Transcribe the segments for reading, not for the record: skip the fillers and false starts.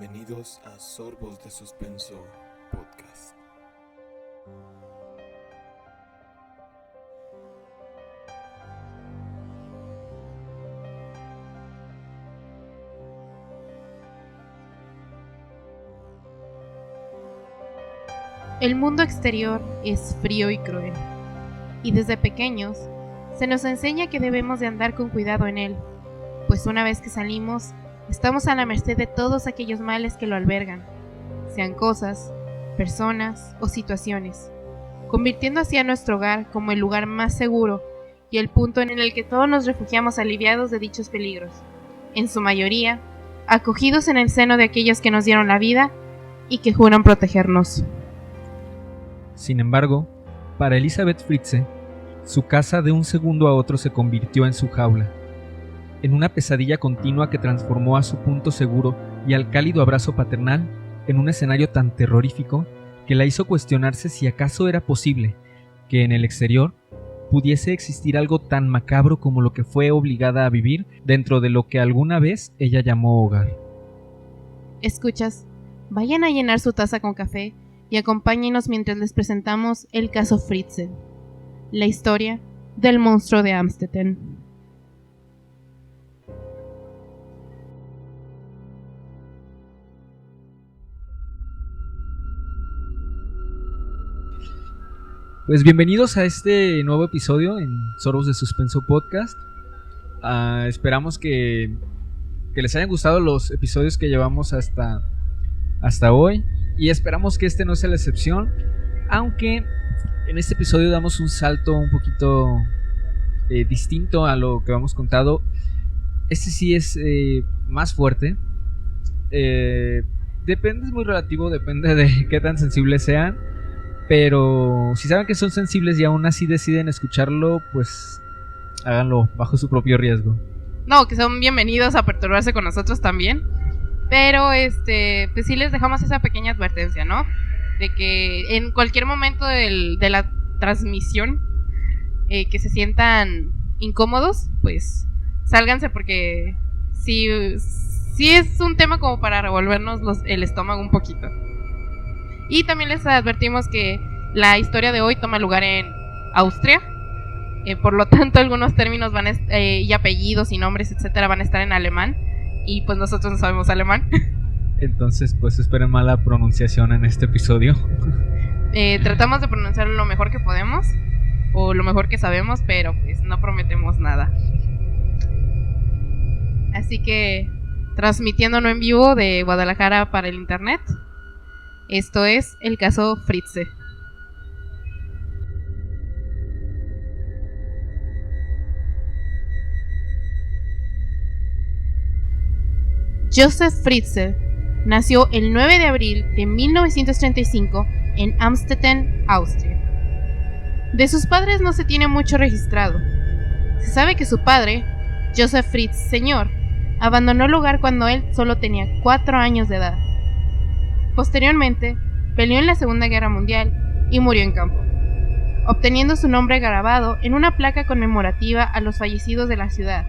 Bienvenidos a Sorbos de Suspenso Podcast. El mundo exterior es frío y cruel, y desde pequeños se nos enseña que debemos de andar con cuidado en él, pues una vez que salimos, estamos a la merced de todos aquellos males que lo albergan, sean cosas, personas o situaciones, convirtiendo así a nuestro hogar como el lugar más seguro y el punto en el que todos nos refugiamos aliviados de dichos peligros, en su mayoría, acogidos en el seno de aquellos que nos dieron la vida y que juran protegernos. Sin embargo, para Elizabeth Fritzsche, su casa de un segundo a otro se convirtió en su jaula, en una pesadilla continua que transformó a su punto seguro y al cálido abrazo paternal en un escenario tan terrorífico que la hizo cuestionarse si acaso era posible que en el exterior pudiese existir algo tan macabro como lo que fue obligada a vivir dentro de lo que alguna vez ella llamó hogar. Escuchas, vayan a llenar su taza con café y acompáñenos mientras les presentamos el caso Fritzsche, la historia del monstruo de Amstetten. Pues bienvenidos a este nuevo episodio en Sorbos de Suspenso Podcast. Esperamos que les hayan gustado los episodios que llevamos hasta hoy. Y esperamos que este no sea la excepción, aunque en este episodio damos un salto un poquito distinto a lo que hemos contado. Este sí es más fuerte. Depende, es muy relativo, depende de qué tan sensibles sean. Pero si saben que son sensibles y aún así deciden escucharlo, pues háganlo bajo su propio riesgo. No, que son bienvenidos a perturbarse con nosotros también. Pero pues sí les dejamos esa pequeña advertencia, ¿no? De que en cualquier momento de la transmisión que se sientan incómodos, pues sálganse, porque sí es un tema como para revolvernos el estómago un poquito. Y también les advertimos que la historia de hoy toma lugar en Austria. Por lo tanto, algunos términos y apellidos y nombres, etcétera, van a estar en alemán. Y pues nosotros no sabemos alemán. Entonces pues esperen mala pronunciación en este episodio. Tratamos de pronunciarlo lo mejor que podemos, o lo mejor que sabemos, pero pues no prometemos nada. Así que, transmitiéndonos en vivo de Guadalajara para el internet, esto es el caso Fritzsche. Joseph Fritzsche nació el 9 de abril de 1935 en Amstetten, Austria. De sus padres no se tiene mucho registrado. Se sabe que su padre, Joseph Fritz Sr., abandonó el hogar cuando él solo tenía 4 años de edad. Posteriormente, peleó en la Segunda Guerra Mundial y murió en campo, obteniendo su nombre grabado en una placa conmemorativa a los fallecidos de la ciudad,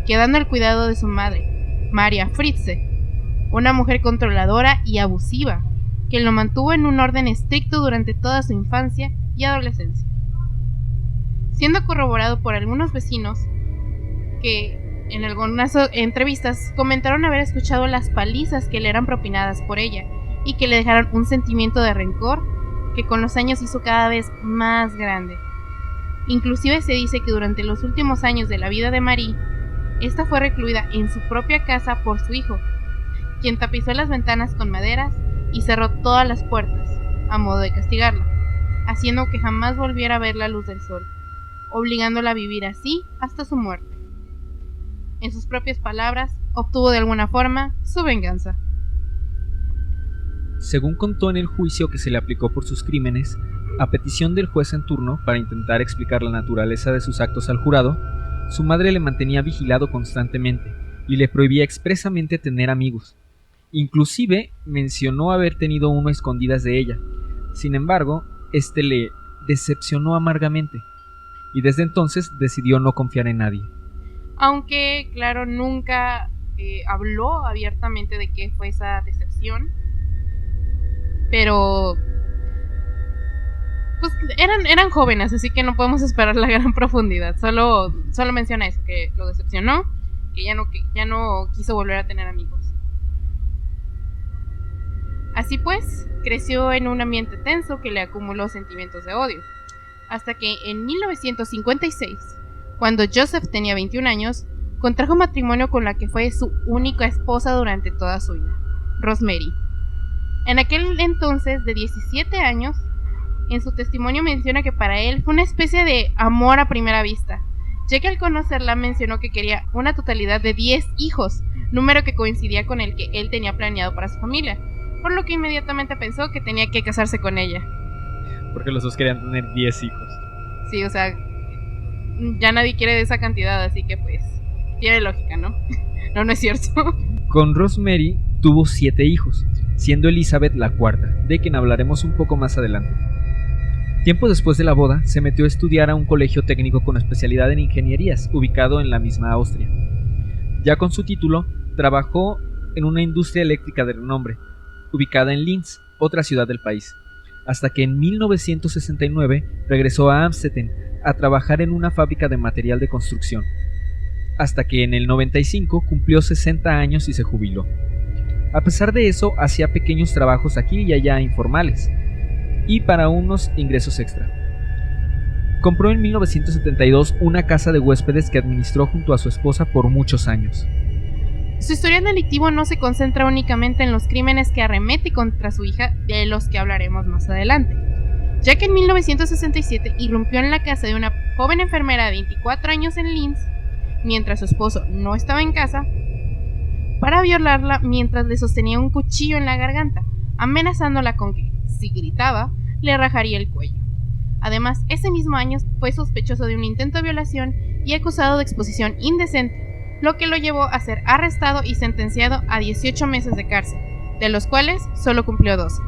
quedando al cuidado de su madre, Maria Fritzsche, una mujer controladora y abusiva, que lo mantuvo en un orden estricto durante toda su infancia y adolescencia. Siendo corroborado por algunos vecinos que en algunas entrevistas comentaron haber escuchado las palizas que le eran propinadas por ella y que le dejaron un sentimiento de rencor que con los años hizo cada vez más grande. Inclusive se dice que durante los últimos años de la vida de Marie, esta fue recluida en su propia casa por su hijo, quien tapizó las ventanas con maderas y cerró todas las puertas, a modo de castigarla, haciendo que jamás volviera a ver la luz del sol, obligándola a vivir así hasta su muerte. En sus propias palabras, obtuvo de alguna forma su venganza. Según contó en el juicio que se le aplicó por sus crímenes, a petición del juez en turno para intentar explicar la naturaleza de sus actos al jurado, su madre le mantenía vigilado constantemente y le prohibía expresamente tener amigos. Inclusive mencionó haber tenido uno a escondidas de ella. Sin embargo, este le decepcionó amargamente y desde entonces decidió no confiar en nadie. Aunque, claro, nunca habló abiertamente de qué fue esa decepción, pero pues eran jóvenes, así que no podemos esperar la gran profundidad. Solo menciona eso, que lo decepcionó, que ya no quiso volver a tener amigos. Así pues, creció en un ambiente tenso que le acumuló sentimientos de odio, hasta que en 1956, cuando Joseph tenía 21 años, contrajo matrimonio con la que fue su única esposa durante toda su vida, Rosemary. En aquel entonces, de 17 años, en su testimonio menciona que para él fue una especie de amor a primera vista, ya que al conocerla mencionó que quería una totalidad de 10 hijos, número que coincidía con el que él tenía planeado para su familia, por lo que inmediatamente pensó que tenía que casarse con ella. Porque los dos querían tener 10 hijos. Sí, o sea, ya nadie quiere de esa cantidad, así que pues tiene lógica, ¿no? No es cierto. Con Rosemary tuvo 7 hijos, siendo Elizabeth la cuarta, de quien hablaremos un poco más adelante. Tiempo después de la boda, se metió a estudiar a un colegio técnico con especialidad en ingenierías, ubicado en la misma Austria. Ya con su título, trabajó en una industria eléctrica de renombre, ubicada en Linz, otra ciudad del país, hasta que en 1969 regresó a Amstetten a trabajar en una fábrica de material de construcción, hasta que en el 95 cumplió 60 años y se jubiló. A pesar de eso, hacía pequeños trabajos aquí y allá informales, y para unos ingresos extra. Compró en 1972 una casa de huéspedes que administró junto a su esposa por muchos años. Su historial delictivo no se concentra únicamente en los crímenes que arremete contra su hija, de los que hablaremos más adelante, ya que en 1967 irrumpió en la casa de una joven enfermera de 24 años en Linz, mientras su esposo no estaba en casa, para violarla mientras le sostenía un cuchillo en la garganta, amenazándola con que, si gritaba, le rajaría el cuello. Además, ese mismo año fue sospechoso de un intento de violación y acusado de exposición indecente, lo que lo llevó a ser arrestado y sentenciado a 18 meses de cárcel, de los cuales solo cumplió 12.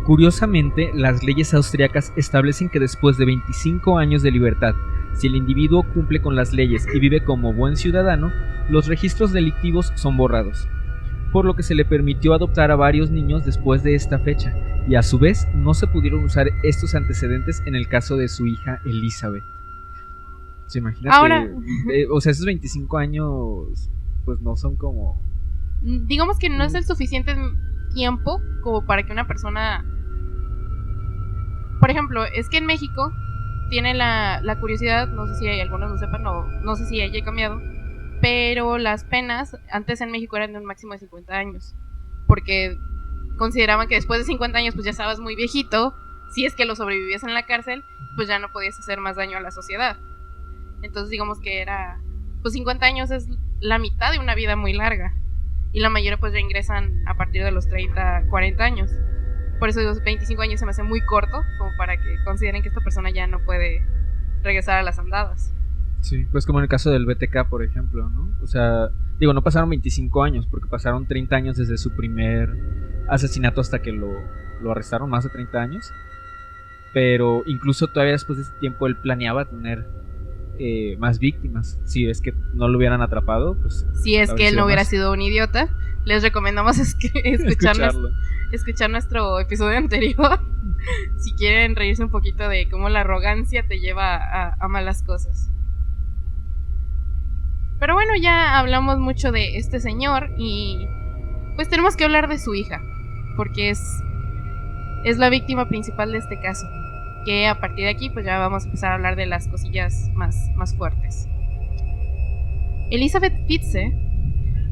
Curiosamente, las leyes austriacas establecen que después de 25 años de libertad, si el individuo cumple con las leyes y vive como buen ciudadano, los registros delictivos son borrados, por lo que se le permitió adoptar a varios niños después de esta fecha, y a su vez no se pudieron usar estos antecedentes en el caso de su hija Elizabeth. ¿Se imagínate? Ahora, o sea, esos 25 años pues no son como... digamos que no es el suficiente tiempo como para que una persona... Por ejemplo, es que en México tiene la curiosidad, no sé si hay algunos lo sepan, no sé si haya cambiado, pero las penas antes en México eran de un máximo de 50 años, porque consideraban que después de 50 años pues ya estabas muy viejito, si es que lo sobrevivías en la cárcel, pues ya no podías hacer más daño a la sociedad. Entonces digamos que era, pues 50 años es la mitad de una vida muy larga, y la mayoría pues ya ingresan a partir de los 30, 40 años. Por eso los 25 años se me hace muy corto, como para que consideren que esta persona ya no puede regresar a las andadas. Sí, pues como en el caso del BTK, por ejemplo, ¿no? O sea, digo, no pasaron 25 años, porque pasaron 30 años desde su primer asesinato hasta que lo arrestaron, más de 30 años. Pero incluso todavía después de ese tiempo él planeaba tener más víctimas. Si es que no lo hubieran atrapado, pues... Si es que él no hubiera sido un idiota, les recomendamos escuchar nuestro episodio anterior si quieren reírse un poquito de cómo la arrogancia te lleva a malas cosas. Pero bueno, ya hablamos mucho de este señor y pues tenemos que hablar de su hija, porque es la víctima principal de este caso, que a partir de aquí pues ya vamos a empezar a hablar de las cosillas más fuertes. Elizabeth Fitze,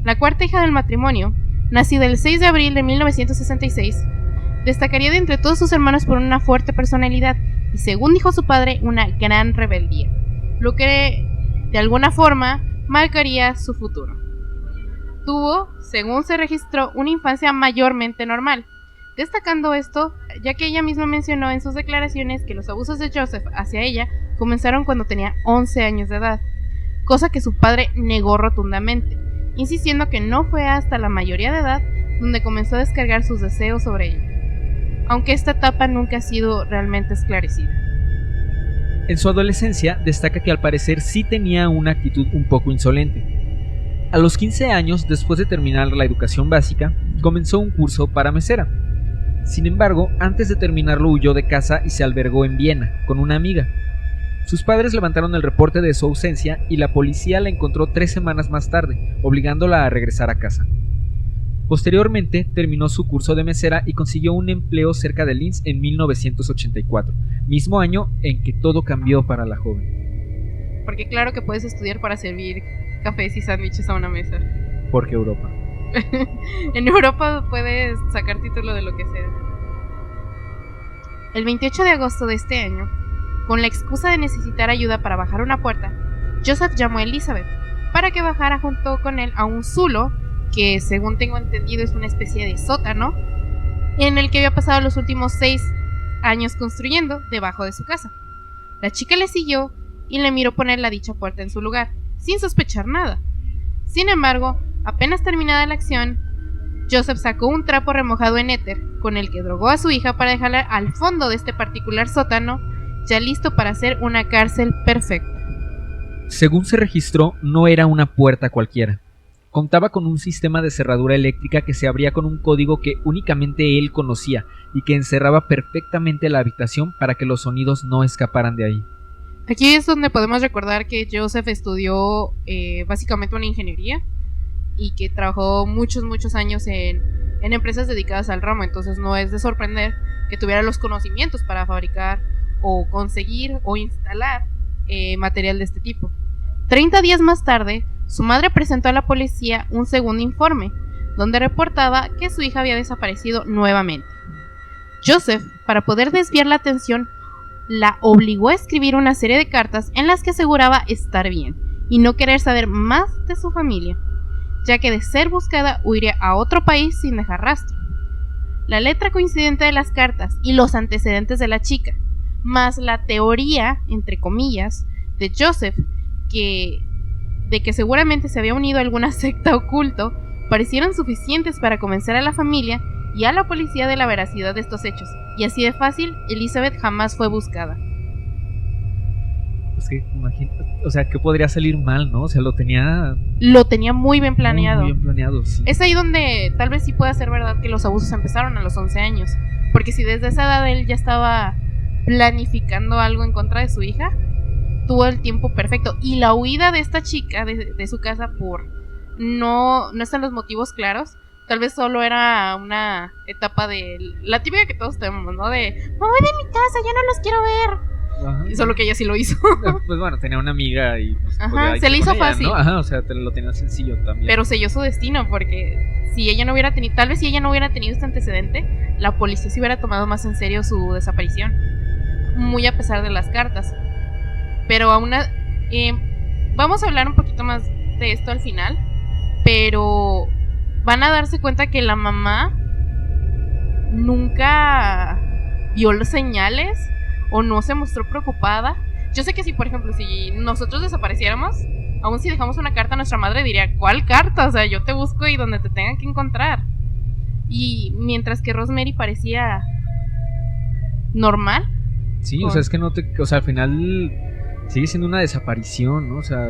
la cuarta hija del matrimonio, nacida el 6 de abril de 1966, destacaría de entre todos sus hermanos por una fuerte personalidad y, según dijo su padre, una gran rebeldía, lo que de alguna forma marcaría su futuro. Tuvo, según se registró, una infancia mayormente normal, destacando esto ya que ella misma mencionó en sus declaraciones que los abusos de Joseph hacia ella comenzaron cuando tenía 11 años de edad, cosa que su padre negó rotundamente, insistiendo que no fue hasta la mayoría de edad donde comenzó a descargar sus deseos sobre ella, aunque esta etapa nunca ha sido realmente esclarecida. En su adolescencia destaca que al parecer sí tenía una actitud un poco insolente. A los 15 años, después de terminar la educación básica, comenzó un curso para mesera. Sin embargo, antes de terminarlo huyó de casa y se albergó en Viena con una amiga. Sus padres levantaron el reporte de su ausencia y la policía la encontró 3 semanas más tarde, obligándola a regresar a casa. Posteriormente, terminó su curso de mesera y consiguió un empleo cerca de Linz en 1984, mismo año en que todo cambió para la joven. Porque claro que puedes estudiar para servir cafés y sándwiches a una mesa. Porque Europa. En Europa puedes sacar título de lo que sea. El 28 de agosto de este año, con la excusa de necesitar ayuda para bajar una puerta, Joseph llamó a Elizabeth para que bajara junto con él a un zulo, que según tengo entendido es una especie de sótano, en el que había pasado los últimos 6 años construyendo debajo de su casa. La chica le siguió y le miró poner la dicha puerta en su lugar, sin sospechar nada. Sin embargo, apenas terminada la acción, Joseph sacó un trapo remojado en éter, con el que drogó a su hija para dejarla al fondo de este particular sótano, ya listo para hacer una cárcel perfecta. Según se registró, no era una puerta cualquiera. Contaba con un sistema de cerradura eléctrica que se abría con un código que únicamente él conocía y que encerraba perfectamente la habitación para que los sonidos no escaparan de ahí. Aquí es donde podemos recordar que Joseph estudió básicamente una ingeniería y que trabajó muchos años en empresas dedicadas al ramo, entonces no es de sorprender que tuviera los conocimientos para fabricar o conseguir o instalar material de este tipo. 30 días más tarde, su madre presentó a la policía un segundo informe, donde reportaba que su hija había desaparecido nuevamente. Joseph, para poder desviar la atención, la obligó a escribir una serie de cartas en las que aseguraba estar bien y no querer saber más de su familia, ya que de ser buscada huiría a otro país sin dejar rastro. La letra coincidente de las cartas y los antecedentes de la chica, más la teoría, entre comillas, de Joseph, de que seguramente se había unido a alguna secta oculto, parecieron suficientes para convencer a la familia y a la policía de la veracidad de estos hechos, y así de fácil, Elizabeth jamás fue buscada. Pues que imagínate, o sea, ¿qué podría salir mal, no? O sea, lo tenía muy bien planeado. Muy bien planeado, sí. Es ahí donde tal vez sí pueda ser verdad que los abusos empezaron a los 11 años, porque si desde esa edad él ya estaba planificando algo en contra de su hija, tuvo el tiempo perfecto. Y la huida de esta chica de su casa no están los motivos claros. Tal vez solo era una etapa de la típica que todos tenemos, ¿no? De me voy de mi casa, ya no los quiero ver. Ajá. Y solo que ella sí lo hizo. Pues bueno, tenía una amiga y pues, se le hizo ella, fácil, ¿no? Ajá, o sea, lo tenía sencillo también. Pero selló su destino, porque si ella no hubiera tenido, tal vez si ella no hubiera tenido este antecedente, la policía se hubiera tomado más en serio su desaparición, muy a pesar de las cartas. Pero aún vamos a hablar un poquito más de esto al final, pero van a darse cuenta que la mamá nunca vio las señales o no se mostró preocupada. Yo sé que si, por ejemplo, si nosotros desapareciéramos, aún si dejamos una carta a nuestra madre, diría, ¿cuál carta? O sea, yo te busco y donde te tengan que encontrar. Y mientras que Rosemary parecía normal. Sí, o sea, es que o sea, al final sigue siendo una desaparición, ¿no? O sea,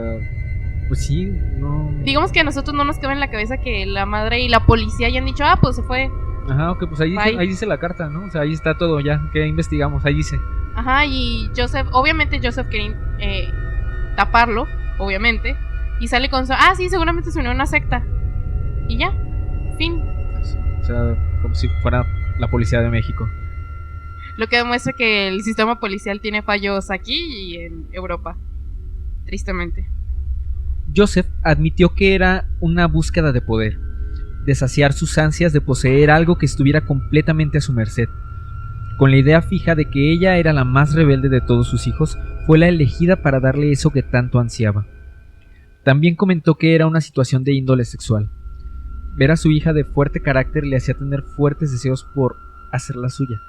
pues sí, no. Digamos que a nosotros no nos cabe en la cabeza que la madre y la policía hayan dicho, pues se fue. Ajá, ok, pues ahí dice la carta, ¿no? O sea, ahí está todo ya, que investigamos, ahí dice. Ajá, y obviamente Joseph quería taparlo, obviamente, y sale con sí, seguramente se unió a una secta. Y ya, fin. O sea, como si fuera la policía de México. Lo que demuestra que el sistema policial tiene fallos aquí y en Europa, tristemente. Joseph admitió que era una búsqueda de poder, de saciar sus ansias de poseer algo que estuviera completamente a su merced. Con la idea fija de que ella era la más rebelde de todos sus hijos, fue la elegida para darle eso que tanto ansiaba. También comentó que era una situación de índole sexual. Ver a su hija de fuerte carácter le hacía tener fuertes deseos por hacerla suya.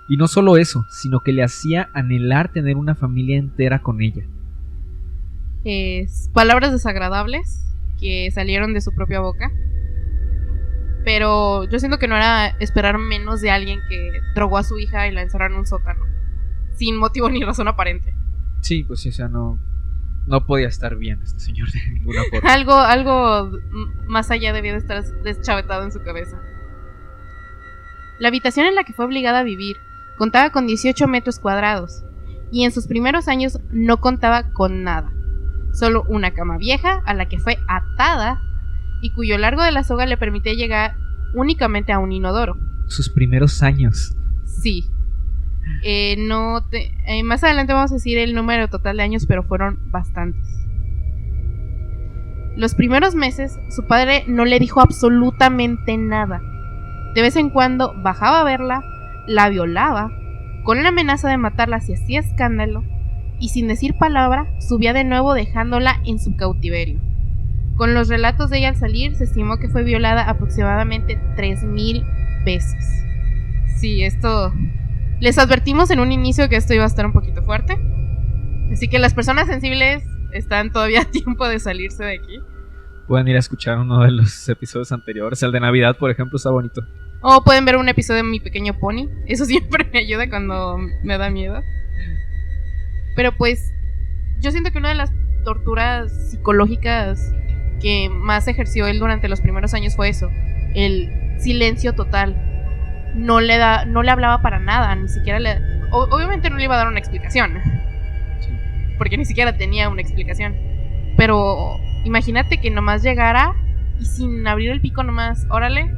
Y no solo eso, sino que le hacía anhelar tener una familia entera con ella. Palabras desagradables que salieron de su propia boca. Pero yo siento que no era esperar menos de alguien que drogó a su hija y la encerró en un sótano sin motivo ni razón aparente. Sí, pues sí, o sea, no. no podía estar bien este señor de ninguna forma. Algo más allá debía de estar deschavetado en su cabeza. La habitación en la que fue obligada a vivir contaba con 18 metros cuadrados y en sus primeros años no contaba con nada. Solo una cama vieja a la que fue atada y cuyo largo de la soga le permitía llegar únicamente a un inodoro. Sus primeros años. Sí. Más adelante vamos a decir el número total de años, pero fueron bastantes. Los primeros meses su padre no le dijo absolutamente nada. De vez en cuando bajaba a verla, la violaba, con la amenaza de matarla si hacía escándalo, y sin decir palabra subía de nuevo dejándola en su cautiverio. Con los relatos de ella al salir, se estimó que fue violada aproximadamente 3000 veces. Sí, esto... Les advertimos en un inicio que esto iba a estar un poquito fuerte. Así que las personas sensibles están todavía a tiempo de salirse de aquí. Pueden ir a escuchar uno de los episodios anteriores. El de Navidad, por ejemplo, está bonito. O pueden ver un episodio de Mi Pequeño Pony. Eso siempre me ayuda cuando me da miedo. Pero pues, yo siento que una de las torturas psicológicas que más ejerció él durante los primeros años fue eso. El silencio total. No le hablaba para nada, ni siquiera obviamente no le iba a dar una explicación. Sí. Porque ni siquiera tenía una explicación. Pero imagínate que nomás llegara y sin abrir el pico nomás, órale,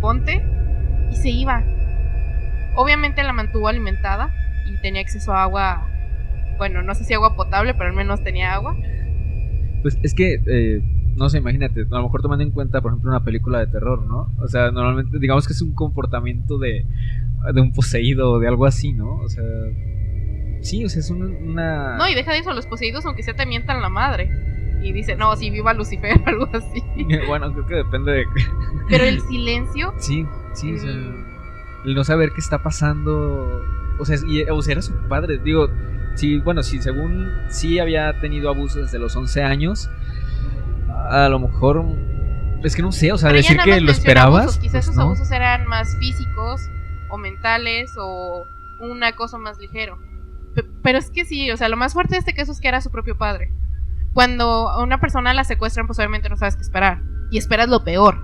ponte, y se iba. Obviamente la mantuvo alimentada y tenía acceso a agua, bueno, no sé si agua potable, pero al menos tenía agua. Pues es que, no sé, imagínate, a lo mejor tomando en cuenta, por ejemplo, una película de terror, ¿no? O sea, normalmente, digamos que es un comportamiento de un poseído o de algo así, ¿no? O sea, sí, o sea, es una... No, y deja de eso, los poseídos, aunque sea, te mientan la madre. Y dice, no, si viva Lucifer, algo así. Bueno, creo que depende de... Pero el silencio... Sí, o sea, el no saber qué está pasando... O sea, era su padre, digo... Sí, bueno, sí, según sí había tenido abusos desde los 11 años, a lo mejor, es que no sé, o sea, pero decir que lo esperabas. Abusos. Quizás pues esos no. abusos eran más físicos o mentales o una cosa más ligero. Pero es que sí, o sea, lo más fuerte de este caso es que era su propio padre. Cuando a una persona la secuestran, pues obviamente no sabes qué esperar. Y esperas lo peor.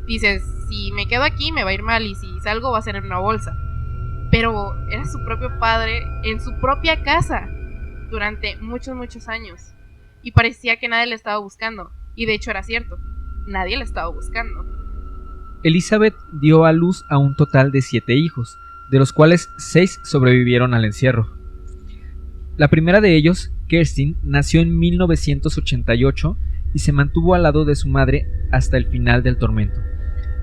Dices, si me quedo aquí me va a ir mal y si salgo va a ser en una bolsa. Pero era su propio padre en su propia casa durante muchos, muchos años. Y parecía que nadie le estaba buscando. Y de hecho era cierto, nadie le estaba buscando. Elizabeth dio a luz a un total de 7 hijos, de los cuales 6 sobrevivieron al encierro. La primera de ellos, Kerstin, nació en 1988 y se mantuvo al lado de su madre hasta el final del tormento,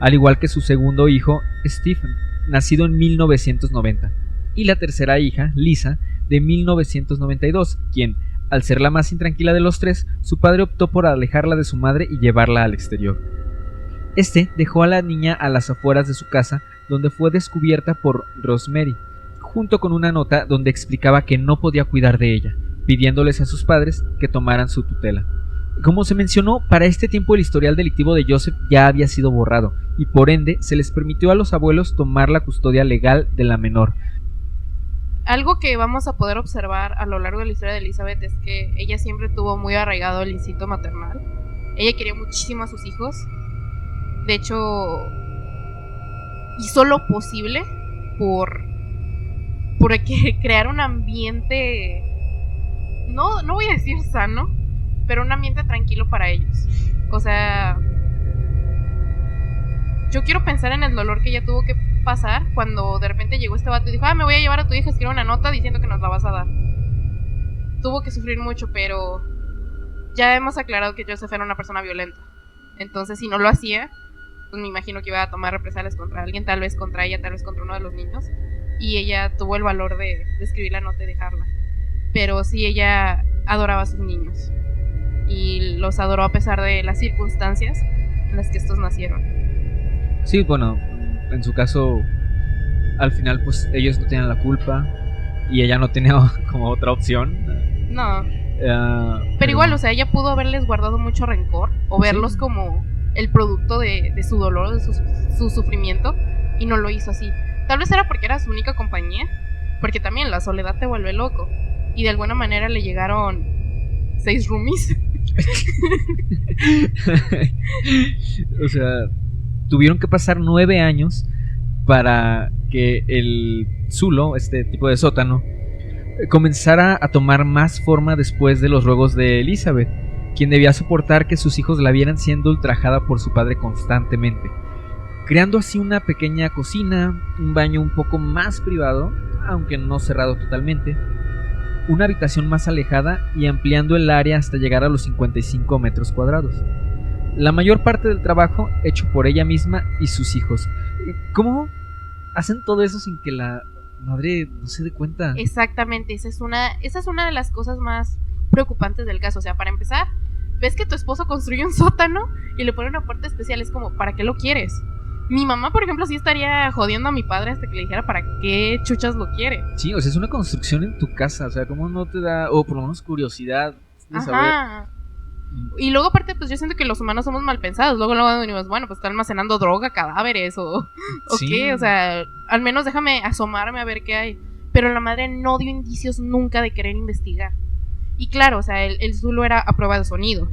al igual que su segundo hijo, Stephen, nacido en 1990, y la tercera hija, Lisa, de 1992, quien, al ser la más intranquila de los 3, su padre optó por alejarla de su madre y llevarla al exterior. Este dejó a la niña a las afueras de su casa, donde fue descubierta por Rosemary, junto con una nota donde explicaba que no podía cuidar de ella, pidiéndoles a sus padres que tomaran su tutela. Como se mencionó, para este tiempo el historial delictivo de Joseph ya había sido borrado, y por ende se les permitió a los abuelos tomar la custodia legal de la menor. Algo que vamos a poder observar a lo largo de la historia de Elizabeth es que ella siempre tuvo muy arraigado el instinto maternal. Ella quería muchísimo a sus hijos. De hecho, hizo lo posible por crear un ambiente, no voy a decir sano, pero un ambiente tranquilo para ellos. O sea, yo quiero pensar en el dolor que ella tuvo que pasar cuando de repente llegó este vato y dijo, me voy a llevar a tu hija a escribir una nota diciendo que nos la vas a dar. Tuvo que sufrir mucho, pero ya hemos aclarado que Joseph era una persona violenta. Entonces, si no lo hacía, pues me imagino que iba a tomar represalias contra alguien, tal vez contra ella, tal vez contra uno de los niños. Y ella tuvo el valor de escribir la nota y dejarla. Pero sí, ella adoraba a sus niños. Y los adoró a pesar de las circunstancias en las que estos nacieron. Sí, bueno, en su caso, al final pues ellos no tenían la culpa y ella no tenía como otra opción. No. Pero igual, o sea, ella pudo haberles guardado mucho rencor o verlos sí, como el producto de su dolor, de su sufrimiento, y no lo hizo así. Tal vez era porque era su única compañía, porque también la soledad te vuelve loco. Y de alguna manera le llegaron 6 roomies. O sea, tuvieron que pasar 9 años para que el zulo, este tipo de sótano, comenzara a tomar más forma después de los ruegos de Elizabeth, quien debía soportar que sus hijos la vieran siendo ultrajada por su padre constantemente, creando así una pequeña cocina, un baño un poco más privado, aunque no cerrado totalmente, una habitación más alejada y ampliando el área hasta llegar a los 55 metros cuadrados. La mayor parte del trabajo hecho por ella misma y sus hijos. ¿Cómo hacen todo eso sin que la madre no se dé cuenta? Exactamente, esa es una de las cosas más preocupantes del caso. O sea, para empezar, ves que tu esposo construye un sótano y le pone una puerta especial. Es como, ¿para qué lo quieres? Mi mamá, por ejemplo, sí estaría jodiendo a mi padre hasta que le dijera para qué chuchas lo quiere. Sí, o sea, es una construcción en tu casa. O sea, ¿cómo no te da, o por lo menos curiosidad de saber? Ajá. Y luego aparte, pues yo siento que los humanos somos mal pensados. Luego venimos, bueno, pues está almacenando droga, cadáveres o Sí. qué. O sea, al menos déjame asomarme a ver qué hay. Pero la madre no dio indicios nunca de querer investigar. Y claro, o sea, el zulo era a prueba de sonido.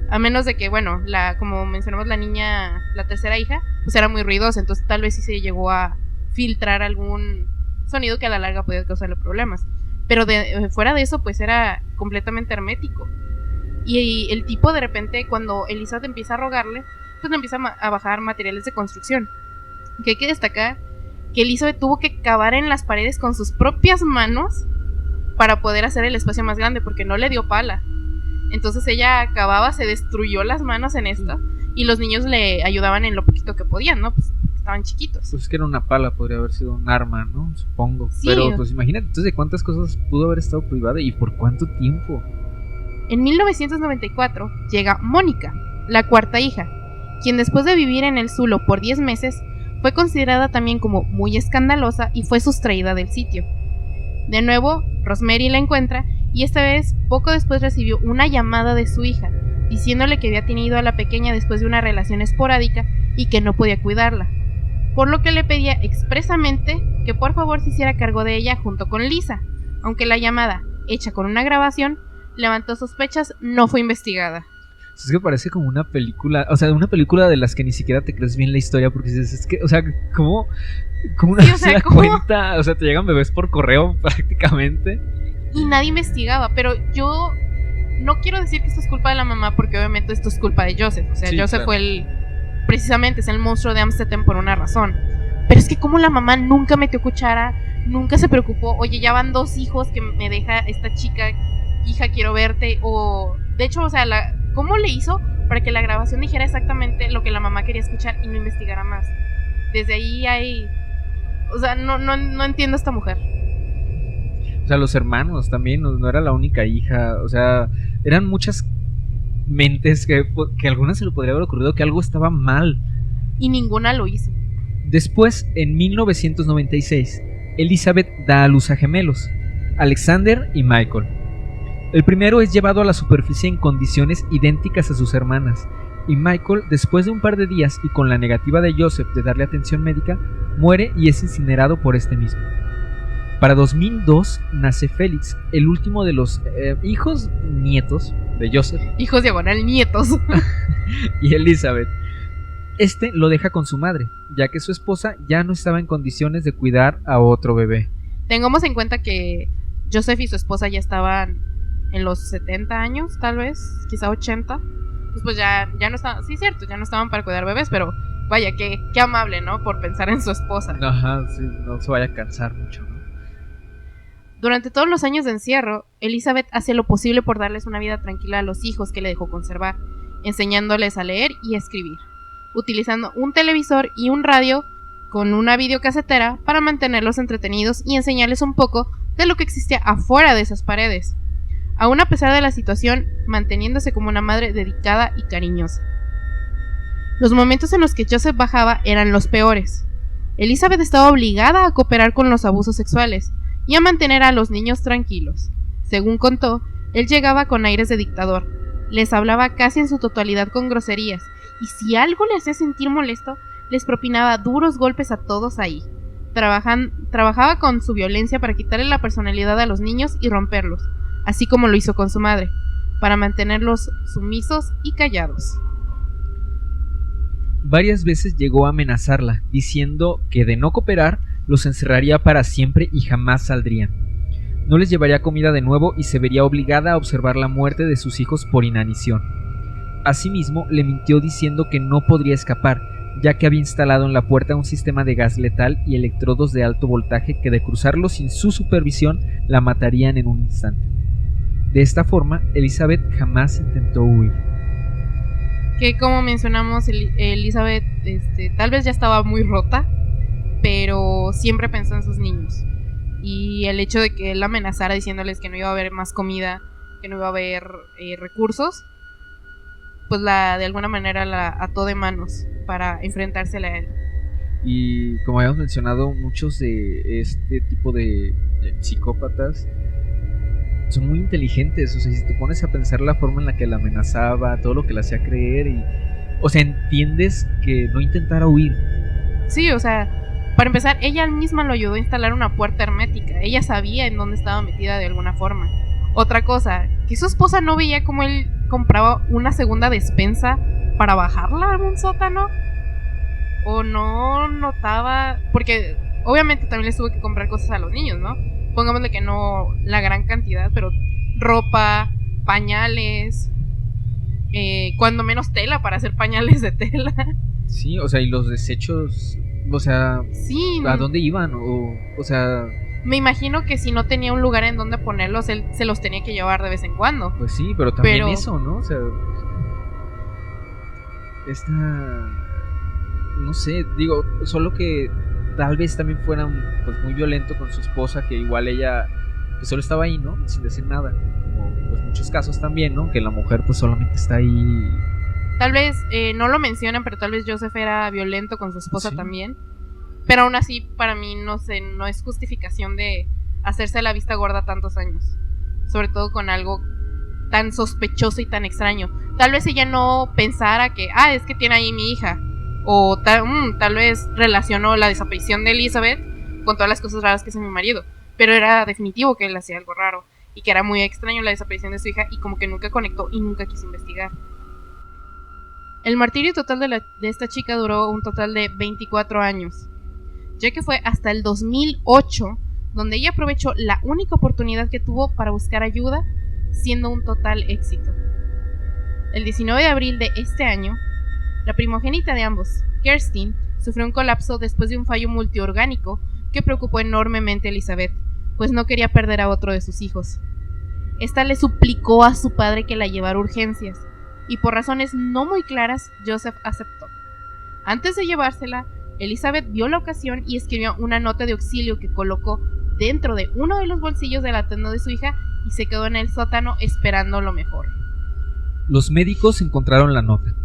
A menos de que, bueno, como mencionamos, la niña, la tercera hija, pues era muy ruidosa. Entonces tal vez sí se llegó a filtrar algún sonido que a la larga podía causarle problemas. Pero fuera de eso, pues era completamente hermético. Y el tipo, de repente, cuando Elizabeth empieza a rogarle, pues le empieza a bajar materiales de construcción. Que hay que destacar que Elizabeth tuvo que cavar en las paredes con sus propias manos para poder hacer el espacio más grande, porque no le dio pala. Entonces ella cavaba, se destruyó las manos en esto, y los niños le ayudaban en lo poquito que podían, ¿no? Pues estaban chiquitos. Pues es que era una pala, podría haber sido un arma, ¿no? Supongo. Sí. Pero pues imagínate, entonces, ¿de cuántas cosas pudo haber estado privada y por cuánto tiempo? En 1994 llega Mónica, la cuarta hija, quien después de vivir en el zulo por 10 meses, fue considerada también como muy escandalosa y fue sustraída del sitio. De nuevo, Rosemary la encuentra y esta vez poco después recibió una llamada de su hija, diciéndole que había tenido a la pequeña después de una relación esporádica y que no podía cuidarla, por lo que le pedía expresamente que por favor se hiciera cargo de ella junto con Lisa, aunque la llamada, hecha con una grabación, levantó sospechas, no fue investigada. Es que parece como una película, o sea, una película de las que ni siquiera te crees bien la historia, porque dices, es que, o sea, ¿cómo una Sí, o vez sea, se da ¿cómo? cuenta? O sea, te llegan bebés por correo prácticamente. Y nadie investigaba, pero yo no quiero decir que esto es culpa de la mamá, porque obviamente esto es culpa de Joseph. O sea, Sí, Joseph claro. fue precisamente es el monstruo de Amstetten por una razón. Pero es que como la mamá nunca metió cuchara, nunca se preocupó, oye, ya van 2 hijos que me deja esta chica, hija, quiero verte, o de hecho, o sea, ¿cómo le hizo para que la grabación dijera exactamente lo que la mamá quería escuchar y no investigara más? Desde ahí hay, o sea, no entiendo a esta mujer. O sea, los hermanos también, no era la única hija, o sea, eran muchas mentes que a algunas se le podría haber ocurrido que algo estaba mal. Y ninguna lo hizo. Después, en 1996, Elizabeth da a luz a gemelos, Alexander y Michael. El primero es llevado a la superficie en condiciones idénticas a sus hermanas, y Michael, después de un par de días y con la negativa de Joseph de darle atención médica, muere y es incinerado por este mismo. Para 2002 nace Félix, el último de los nietos de Joseph Hijos diagonal nietos. y Elizabeth. Este lo deja con su madre, ya que su esposa ya no estaba en condiciones de cuidar a otro bebé. Tengamos en cuenta que Joseph y su esposa ya estaban en los 70 años, tal vez, quizá 80. Pues ya no estaban, sí, cierto, ya no estaban para cuidar bebés, pero vaya, qué amable, ¿no? Por pensar en su esposa. Ajá, sí, no se vaya a cansar mucho, ¿no? Durante todos los años de encierro, Elizabeth hace lo posible por darles una vida tranquila a los hijos que le dejó conservar, enseñándoles a leer y a escribir, utilizando un televisor y un radio con una videocasetera para mantenerlos entretenidos y enseñarles un poco de lo que existía afuera de esas paredes. Aún a pesar de la situación, manteniéndose como una madre dedicada y cariñosa. Los momentos en los que Joseph bajaba eran los peores. Elizabeth estaba obligada a cooperar con los abusos sexuales y a mantener a los niños tranquilos. Según contó, él llegaba con aires de dictador, les hablaba casi en su totalidad con groserías, y si algo le hacía sentir molesto, les propinaba duros golpes a todos ahí. Trabajaba con su violencia para quitarle la personalidad a los niños y romperlos, así como lo hizo con su madre, para mantenerlos sumisos y callados. Varias veces llegó a amenazarla, diciendo que de no cooperar, los encerraría para siempre y jamás saldrían. No les llevaría comida de nuevo y se vería obligada a observar la muerte de sus hijos por inanición. Asimismo, le mintió diciendo que no podría escapar, ya que había instalado en la puerta un sistema de gas letal y electrodos de alto voltaje que de cruzarlo sin su supervisión la matarían en un instante. De esta forma, Elizabeth jamás intentó huir. Que como mencionamos, Elizabeth tal vez ya estaba muy rota, pero siempre pensó en sus niños. Y el hecho de que él amenazara diciéndoles que no iba a haber más comida, que no iba a haber recursos, pues de alguna manera la ató de manos para enfrentársela a él. Y como habíamos mencionado, muchos de este tipo de psicópatas son muy inteligentes. O sea, si te pones a pensar la forma en la que la amenazaba, todo lo que la hacía creer, o sea, entiendes que no intentara huir. Sí, o sea, para empezar, ella misma lo ayudó a instalar una puerta hermética. Ella sabía en dónde estaba metida de alguna forma. Otra cosa, que su esposa no veía cómo él compraba una segunda despensa para bajarla a un sótano, o no notaba, porque obviamente también les tuvo que comprar cosas a los niños, ¿no? Pongámosle que no la gran cantidad, pero ropa, pañales, cuando menos tela para hacer pañales de tela. Sí, o sea, y los desechos, o sea, sí, ¿a dónde iban? O sea, me imagino que si no tenía un lugar en donde ponerlos, él se los tenía que llevar de vez en cuando. Pues sí, pero también eso, ¿no? O sea, no sé, digo, solo que tal vez también fuera pues, muy violento con su esposa, que igual ella pues solo estaba ahí, ¿no? Sin decir nada, como pues muchos casos también, ¿no? Que la mujer pues solamente está ahí. Tal vez, no lo mencionan, pero tal vez Joseph era violento con su esposa Sí. también. Pero aún así, para mí, no sé, no es justificación de hacerse la vista gorda tantos años. Sobre todo con algo tan sospechoso y tan extraño. Tal vez ella no pensara que, es que tiene ahí mi hija. O tal vez relacionó la desaparición de Elizabeth con todas las cosas raras que hace mi marido. Pero era definitivo que él hacía algo raro. Y que era muy extraño la desaparición de su hija. Y como que nunca conectó y nunca quiso investigar. El martirio total de esta chica duró un total de 24 años. Ya que fue hasta el 2008 donde ella aprovechó la única oportunidad que tuvo para buscar ayuda, siendo un total éxito. El 19 de abril de este año, la primogénita de ambos, Kerstin, sufrió un colapso después de un fallo multiorgánico que preocupó enormemente a Elizabeth, pues no quería perder a otro de sus hijos. Esta le suplicó a su padre que la llevara a urgencias, y por razones no muy claras, Joseph aceptó. Antes de llevársela, Elizabeth vio la ocasión y escribió una nota de auxilio que colocó dentro de uno de los bolsillos del atuendo de su hija y se quedó en el sótano esperando lo mejor. Los médicos encontraron la nota,